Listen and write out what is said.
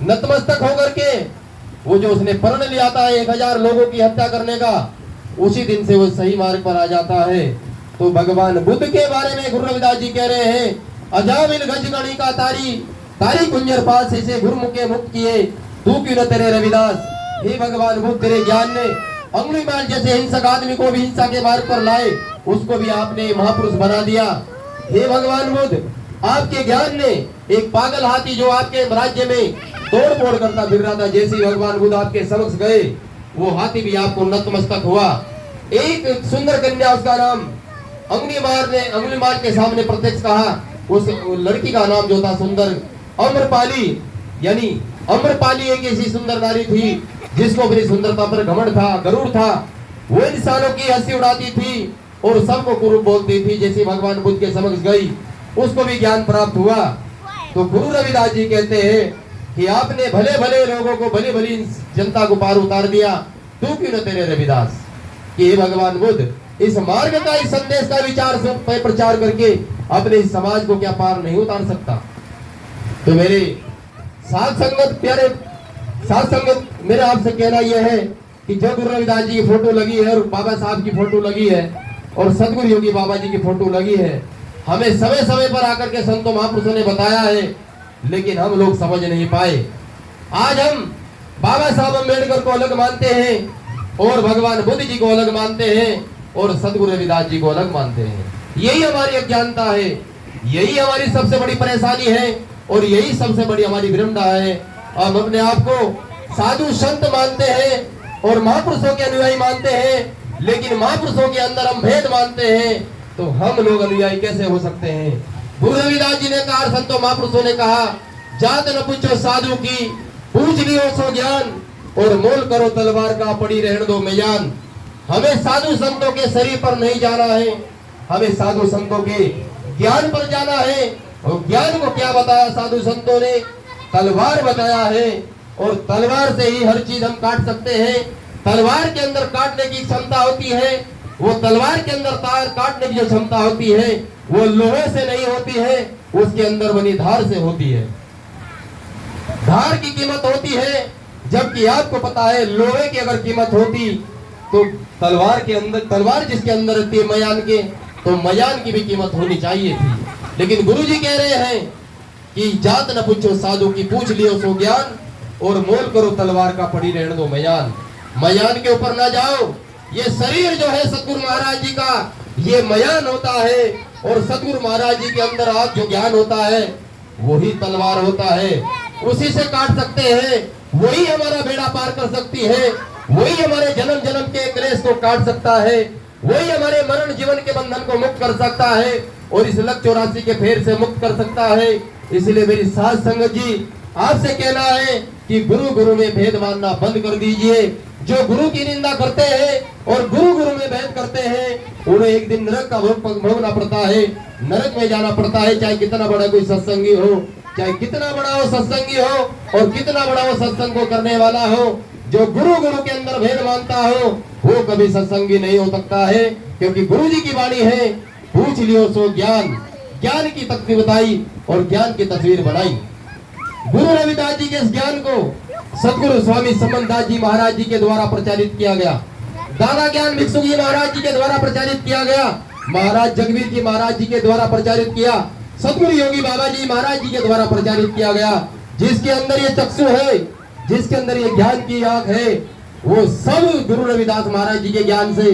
नतमस्तक होकर के वो जो उसने प्रण लिया था 1000 लोगों की हत्या करने का, उसी दिन से वो सही मार्ग पर आ जाता है। तो भगवान बुद्ध के बारे में गुरु रविदास जी कह रहे हैं, अजामिल गजगणी का तारी तारी कुंजर पास से गुरुमुखे मुक्त किए, तू क्यों न तेरे रविदास। हे भगवान बुद्ध, तेरे ज्ञान ने अंगुलीमाल जैसे हिंसक आदमी को भी हिंसा के मार्ग पर लाए, उसको भी आपने महापुरुष बना दिया। हे भगवान बुद्ध, आपके ज्ञान ने एक पागल हाथी जो आपके राज्य में तोड़ फोड़ करता फिर रहा था, जैसे ही भगवान बुद्ध आपके समक्ष गए, वो हाथी भी आपको नतमस्तक हुआ। एक सुंदर कन्या, उसका नाम अंगुलीमाल के सामने प्रत्यक्ष कहा, उस लड़की का नाम जो था सुंदर अम्रपाली, यानी अम्रपाली एक ऐसी सुंदर नारी थी जिसको अपनी सुंदरता पर घमंड था, गरुड़ था। वो इंसानों की हंसी उड़ाती थी और सबको कुरूप बोलती थी। जैसे भगवान बुद्ध के समक्ष गई, उसको भी ज्ञान प्राप्त हुआ। तो गुरु रविदास जी कहते हैं कि आपने भले भले लोगों को, भली भली जनता को पार उतार दिया, तू क्यों न तेरे रविदास। कि हे भगवान बुद्ध, इस मार्ग का, इस संदेश का विचार प्रचार करके अपने इस समाज को क्या पार नहीं उतार सकता। तो मेरे साथ संगत, प्यारे साथ संगत, मेरा आपसे कहना यह है कि जो गुरु रविदास जी की फोटो लगी है और बाबा साहब की फोटो लगी है और सदगुरु योगी बाबा जी की फोटो लगी है, हमें समय समय पर आकर के संतों महापुरुषों ने बताया है, लेकिन हम लोग समझ नहीं पाए। आज हम बाबा साहब अम्बेडकर को अलग मानते हैं और भगवान बुद्ध जी को अलग मानते हैं और सदगुरु रविदास जी को अलग मानते हैं। यही हमारी अज्ञानता है, यही हमारी सबसे बड़ी परेशानी है और यही सबसे बड़ी हमारी विडंबना है। हम अपने आप को साधु संत मानते हैं और महापुरुषों के अनुयायी मानते हैं, लेकिन महापुरुषों के अंदर हम भेद मानते हैं, तो हम लोग अनुयायी कैसे हो सकते हैं। गुरु रविदास जी ने कहा, संतों महापुरुषों ने कहा, जात न पूछो साधु की, पूछ लियो सो ज्ञान, और मोल करो तलवार का, पड़ी रहने दो मैदान। हमें साधु संतों के शरीर पर नहीं जाना है, हमें साधु संतों के ज्ञान पर जाना है। और ज्ञान को क्या बताया साधु संतों ने? तलवार बताया है, और तलवार से ही हर चीज हम काट सकते हैं। तलवार के अंदर काटने की क्षमता होती है, वो तलवार के अंदर तार काटने की जो क्षमता होती है वो लोहे से नहीं होती है, उसके अंदर बनी धार से होती है। धार की कीमत होती है, जबकि आपको पता है लोहे की अगर कीमत होती तो तलवार के अंदर, तलवार जिसके अंदर रहती है मयान के, तो मयान की भी कीमत होनी चाहिए थी। लेकिन गुरुजी कह रहे हैं कि जात न पूछो साधु की, पूछ लियो सो ज्ञान, और मोल करो तलवार का, पड़ी रहने दो मयान। मयान के ऊपर ना जाओ। ये शरीर जो है सतगुरु महाराज जी का, ये मयान होता है, और सतगुरु महाराज जी के अंदर आज जो ज्ञान होता है वही तलवार होता है। उसी से काट सकते हैं, वही हमारा बेड़ा पार कर सकती है, वही हमारे जन्म जन्म के क्लेश को काट सकता है, वही हमारे मरण जीवन के बंधन को मुक्त कर सकता है और इस लक 84 के फेर से मुक्त कर सकता है। इसलिए मेरी साथ संगत जी, आपसे कहना है कि गुरु गुरु में भेद मानना बंद कर दीजिए। जो गुरु की निंदा करते हैं और गुरु गुरु में भेद करते हैं, उन्हें एक दिन नरक का भोग भोगना पड़ता है, नरक में जाना पड़ता है। चाहे कितना बड़ा कोई सत्संगी हो, चाहे कितना बड़ा वो सत्संगी हो और कितना बड़ा वो सत्संग को करने वाला हो, जो गुरु गुरु के अंदर भेद मानता हो वो कभी सत्संगी नहीं हो सकता है। क्योंकि गुरु जी की वाणी है, पूछ लियो सो ज्ञान। ज्ञान की तस्वीर बताई और ज्ञान की तस्वीर बनाई। गुरु रविदास जी के इस ज्ञान को सतगुरु स्वामी समनदास जी महाराज जी के द्वारा प्रचारित किया गया, दादा ज्ञान भिक्षु जी महाराज जी के द्वारा प्रचारित किया गया, महाराज जगवीर जी महाराज जी के द्वारा प्रचारित किया, सतगुरु योगी बाबा जी महाराज जी के द्वारा प्रचारित किया गया। जिसके अंदर ये चक्षु है, जिसके अंदर ये ज्ञान की आंख है, वो सब गुरु रविदास महाराज जी के ज्ञान से